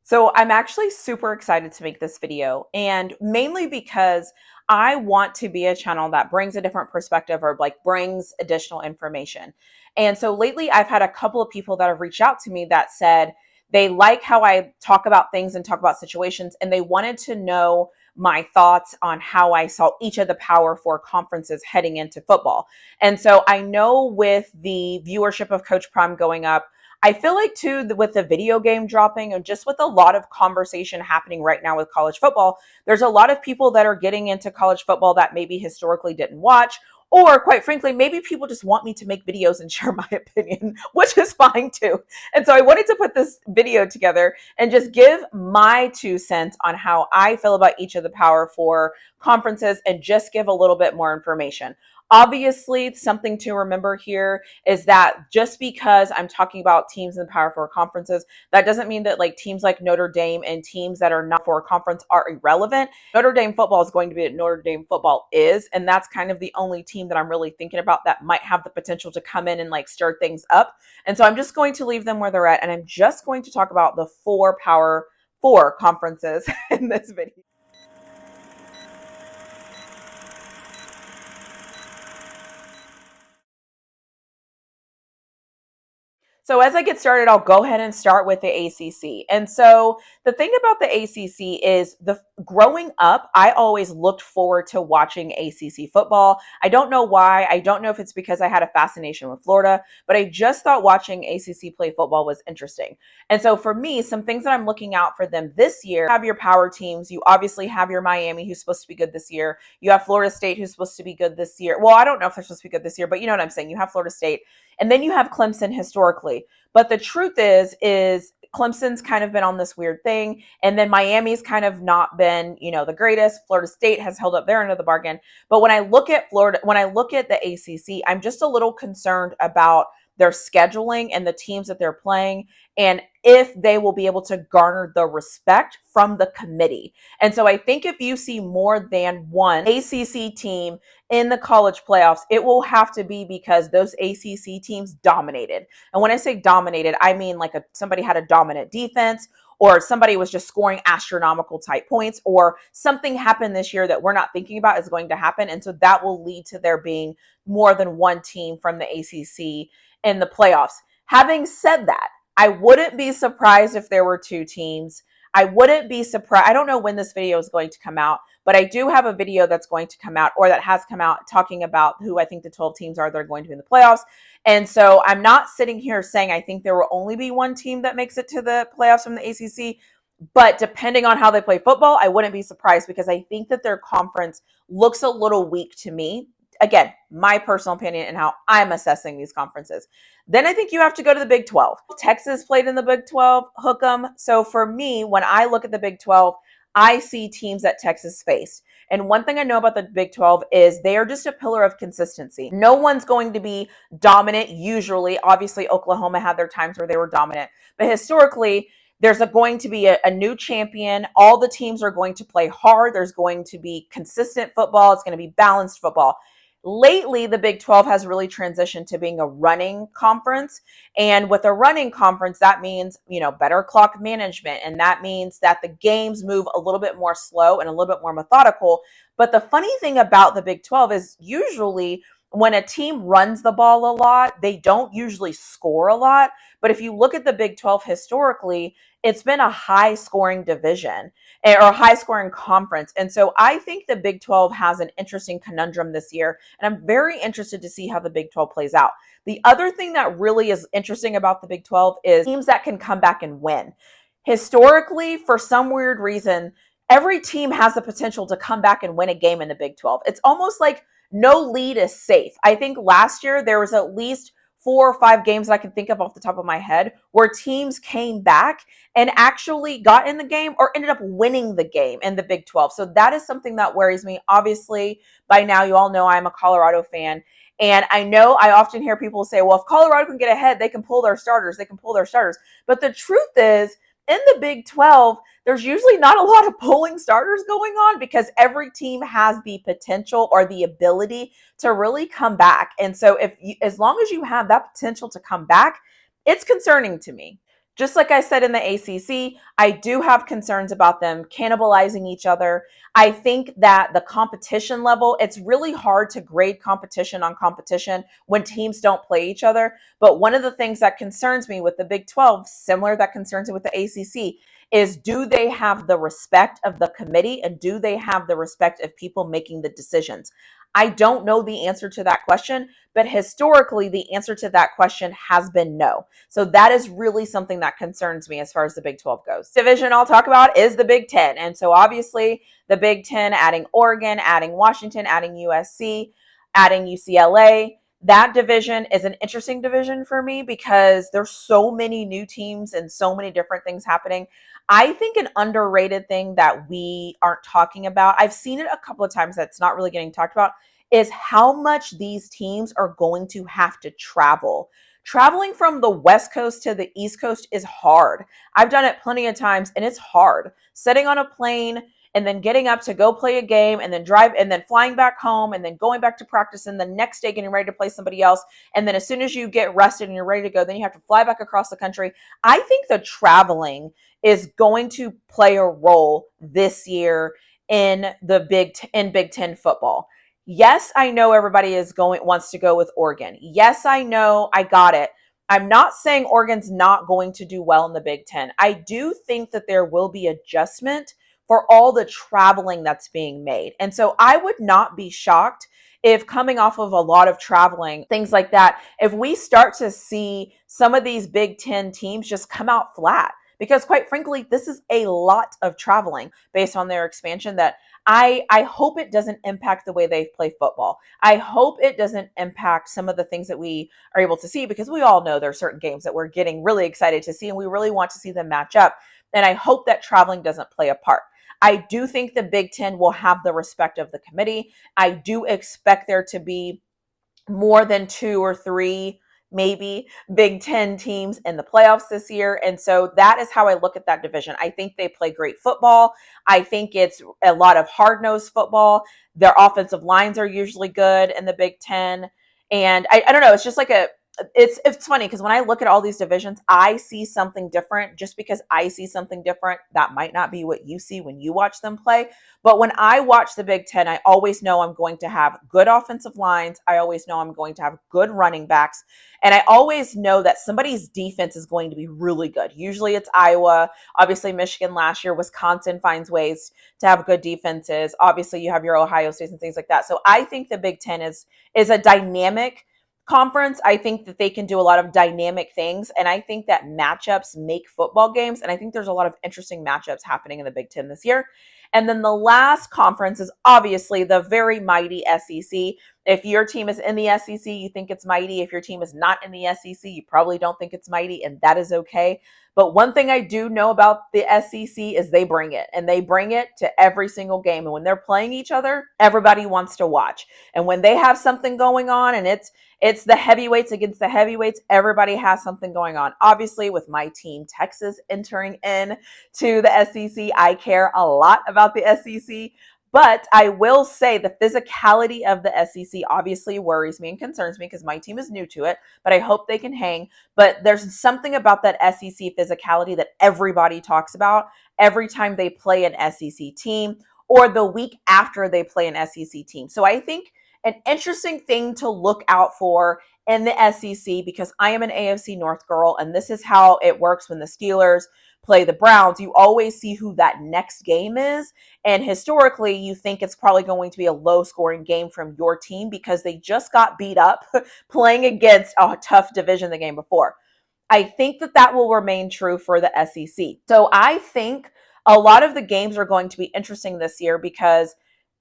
So I'm actually super excited to make this video, and mainly because I want to be a channel that brings a different perspective or like brings additional information. And so lately I've had a couple of people that have reached out to me that said they like how I talk about things and talk about situations, and they wanted to know my thoughts on how I saw each of the Power Four conferences heading into football. And so I know with the viewership of Coach Prime going up, I feel like too, with the video game dropping and just with a lot of conversation happening right now with college football, there's a lot of people that are getting into college football that maybe historically didn't watch, or quite frankly, maybe people just want me to make videos and share my opinion, which is fine too. And so I wanted to put this video together and just give my 2 cents on how I feel about each of the Power Four conferences and just give a little bit more information. Obviously, something to remember here is that just because I'm talking about teams in the Power Four conferences, that doesn't mean that like teams like Notre Dame and teams that are not for a conference are irrelevant. Notre Dame football is going to be what Notre Dame football is, and that's kind of the only team that I'm really thinking about that might have the potential to come in and like stir things up. And so I'm just going to leave them where they're at, and I'm just going to talk about the four Power Four conferences in this video. So as I get started, I'll go ahead and start with the ACC. And so the thing about the ACC is the growing up, I always looked forward to watching ACC football. I don't know why. I don't know if it's because I had a fascination with Florida, but I just thought watching ACC play football was interesting. And so for me, some things that I'm looking out for them this year, you have your power teams. You obviously have your Miami, who's supposed to be good this year. You have Florida State, who's supposed to be good this year. Well, I don't know if they're supposed to be good this year, but you know what I'm saying. You have Florida State. And then you have Clemson historically. But the truth is Clemson's kind of been on this weird thing. And then Miami's kind of not been, the greatest. Florida State has held up their end of the bargain. But when I look at Florida, when I look at the ACC, I'm just a little concerned about their scheduling and the teams that they're playing and if they will be able to garner the respect from the committee. And so I think if you see more than one ACC team in the college playoffs, it will have to be because those ACC teams dominated. And when I say dominated, I mean like somebody had a dominant defense, or somebody was just scoring astronomical type points, or something happened this year that we're not thinking about is going to happen. And so that will lead to there being more than one team from the ACC in the playoffs. Having said that, I wouldn't be surprised if there were two teams. I wouldn't be surprised. I don't know when this video is going to come out, but I do have a video that's going to come out, or that has come out, talking about who I think the 12 teams are that are going to be in the playoffs. And so I'm not sitting here saying I think there will only be one team that makes it to the playoffs from the ACC. But depending on how they play football, I wouldn't be surprised, because I think that their conference looks a little weak to me. Again, my personal opinion and how I'm assessing these conferences. Then I think you have to go to the Big 12. Texas played in the Big 12, hook 'em. So for me, when I look at the Big 12, I see teams that Texas faced. And one thing I know about the Big 12 is they are just a pillar of consistency. No one's going to be dominant usually. Obviously, Oklahoma had their times where they were dominant. But historically, there's going to be a new champion. All the teams are going to play hard. There's going to be consistent football. It's going to be balanced football. Lately, the Big 12 has really transitioned to being a running conference. And with a running conference, that means, better clock management. And that means that the games move a little bit more slow and a little bit more methodical. But the funny thing about the Big 12 is usually when a team runs the ball a lot, they don't usually score a lot. But if you look at the Big 12 historically, it's been a high scoring division or a high scoring conference. And so I think the Big 12 has an interesting conundrum this year. And I'm very interested to see how the Big 12 plays out. The other thing that really is interesting about the Big 12 is teams that can come back and win. Historically, for some weird reason, every team has the potential to come back and win a game in the Big 12. It's almost like no lead is safe. I think last year there was at least 4 or 5 games that I can think of off the top of my head where teams came back and actually got in the game or ended up winning the game in the Big 12. So that is something that worries me. Obviously, by now you all know I'm a Colorado fan. And I know I often hear people say, well, if Colorado can get ahead, they can pull their starters. They can pull their starters. But the truth is, in the Big 12, there's usually not a lot of pulling starters going on because every team has the potential or the ability to really come back. And so as long as you have that potential to come back, it's concerning to me. Just like I said in the ACC, I do have concerns about them cannibalizing each other. I think that the competition level, it's really hard to grade competition on competition when teams don't play each other. But one of the things that concerns me with the Big 12, similar that concerns me with the ACC, is do they have the respect of the committee and do they have the respect of people making the decisions? I don't know the answer to that question, but historically, the answer to that question has been no. So that is really something that concerns me as far as the Big 12 goes. Division I'll talk about is the Big 10. And so obviously, the Big 10, adding Oregon, adding Washington, adding USC, adding UCLA. That division is an interesting division for me because there's so many new teams and so many different things happening. I think an underrated thing that we aren't talking about, I've seen it a couple of times that's not really getting talked about, is how much these teams are going to have to travel. Traveling from the West Coast to the East Coast is hard. I've done it plenty of times and it's hard. Sitting on a plane and then getting up to go play a game and then drive and then flying back home and then going back to practice and the next day getting ready to play somebody else. And then as soon as you get rested and you're ready to go, then you have to fly back across the country. I think the traveling is going to play a role this year in Big 10 football. Yes, I know everybody wants to go with Oregon. Yes, I know, I got it. I'm not saying Oregon's not going to do well in the Big 10. I do think that there will be adjustment for all the traveling that's being made. And so I would not be shocked if, coming off of a lot of traveling, things like that, if we start to see some of these Big 10 teams just come out flat. Because quite frankly, this is a lot of traveling based on their expansion that I hope it doesn't impact the way they play football. I hope it doesn't impact some of the things that we are able to see, because we all know there are certain games that we're getting really excited to see and we really want to see them match up. And I hope that traveling doesn't play a part. I do think the Big 10 will have the respect of the committee. I do expect there to be more than 2 or 3 maybe Big 10 teams in the playoffs this year. And so that is how I look at that division. I think they play great football. I think it's a lot of hard-nosed football. Their offensive lines are usually good in the Big 10. And I don't know, it's just like it's funny because when I look at all these divisions, I see something different. Just because I see something different, that might not be what you see when you watch them play. But when I watch the Big 10, I always know I'm going to have good offensive lines. I always know I'm going to have good running backs. And I always know that somebody's defense is going to be really good. Usually it's Iowa. Obviously, Michigan last year. Wisconsin finds ways to have good defenses. Obviously, you have your Ohio States and things like that. So I think the Big 10 is a dynamic conference. I think that they can do a lot of dynamic things. And I think that matchups make football games. And I think there's a lot of interesting matchups happening in the Big 10 this year. And then the last conference is obviously the very mighty SEC. If your team is in the SEC, you think it's mighty. If your team is not in the SEC, you probably don't think it's mighty, and that is okay. But one thing I do know about the SEC is they bring it, and they bring it to every single game. And when they're playing each other, everybody wants to watch. And when they have something going on and it's the heavyweights against the heavyweights, everybody has something going on. Obviously, with my team, Texas, entering in to the SEC, I care a lot about the SEC. But I will say the physicality of the SEC obviously worries me and concerns me because my team is new to it, but I hope they can hang. But there's something about that SEC physicality that everybody talks about every time they play an SEC team or the week after they play an SEC team. So I think an interesting thing to look out for in the SEC, because I am an AFC North girl, and this is how it works when the Steelers play the Browns. You always see who that next game is. And historically, you think it's probably going to be a low-scoring game from your team because they just got beat up playing against a tough division the game before. I think that will remain true for the SEC. So I think a lot of the games are going to be interesting this year because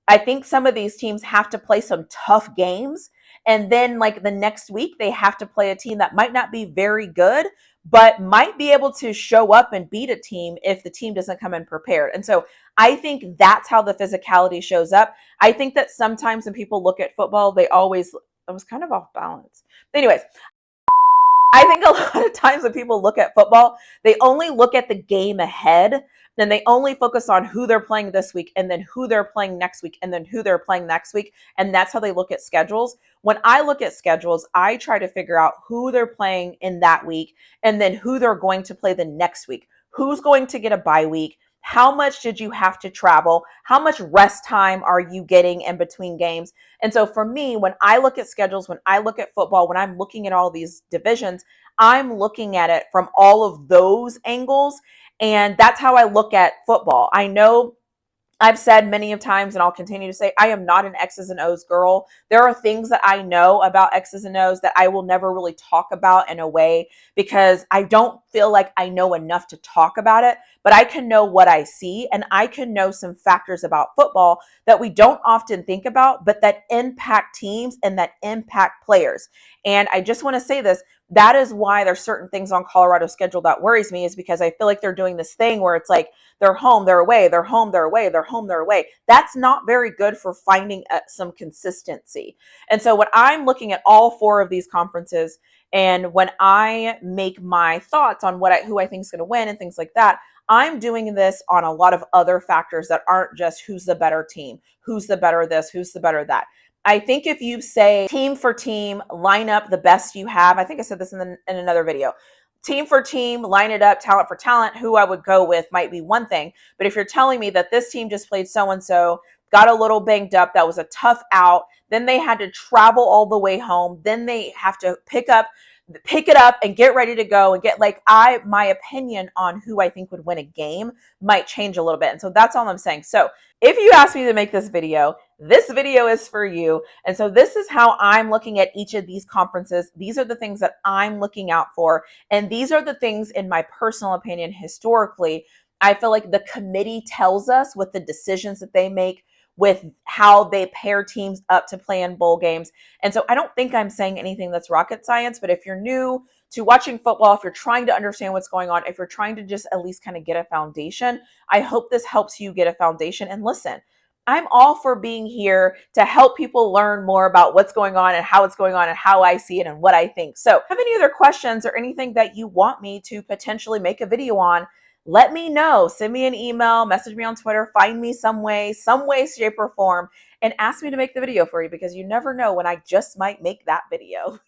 I think some of these teams have to play some tough games. And then, like, the next week, they have to play a team that might not be very good, but might be able to show up and beat a team if the team doesn't come in prepared. And so I think that's how the physicality shows up. I think that sometimes when people look at football, I was kind of off balance. Anyways, I think a lot of times when people look at football, they only look at the game ahead. Then they only focus on who they're playing this week and then who they're playing next week and then who they're playing next week. And that's how they look at schedules. When I look at schedules, I try to figure out who they're playing in that week and then who they're going to play the next week. Who's going to get a bye week? How much did you have to travel? How much rest time are you getting in between games? And so for me, when I look at schedules, when I look at football, when I'm looking at all these divisions, I'm looking at it from all of those angles. And that's how I look at football. I know I've said many of times, and I'll continue to say, I am not an X's and O's girl. There are things that I know about X's and O's that I will never really talk about in a way because I don't feel like I know enough to talk about it, but I can know what I see and I can know some factors about football that we don't often think about, but that impact teams and that impact players. And I just want to say this, that is why there's certain things on Colorado's schedule that worries me, is because I feel like they're doing this thing where it's like, they're home, they're away, they're home, they're away, they're home, they're away. That's not very good for finding some consistency. And so when I'm looking at all four of these conferences and when I make my thoughts on who I think is going to win and things like that, I'm doing this on a lot of other factors that aren't just who's the better team, who's the better this, who's the better that. I think if you say team for team, line up the best you have, I think I said this in another video, team for team, line it up, talent for talent, who I would go with might be one thing. But if you're telling me that this team just played so-and-so, got a little banged up, that was a tough out, then they had to travel all the way home, then they have to pick it up and get ready to go and get my opinion on who I think would win a game might change a little bit. And so that's all I'm saying. So if you asked me to make this video is for you. And so this is how I'm looking at each of these conferences. These are the things that I'm looking out for. And these are the things, in my personal opinion, historically, I feel like the committee tells us with the decisions that they make, with how they pair teams up to play in bowl games. And so I don't think I'm saying anything that's rocket science, but if you're new to watching football, if you're trying to understand what's going on, if you're trying to just at least kind of get a foundation, I hope this helps you get a foundation. And listen, I'm all for being here to help people learn more about what's going on and how it's going on and how I see it and what I think. So have any other questions or anything that you want me to potentially make a video on, let me know. Send me an email, message me on Twitter, find me some way, shape, or form, and ask me to make the video for you, because you never know when I just might make that video.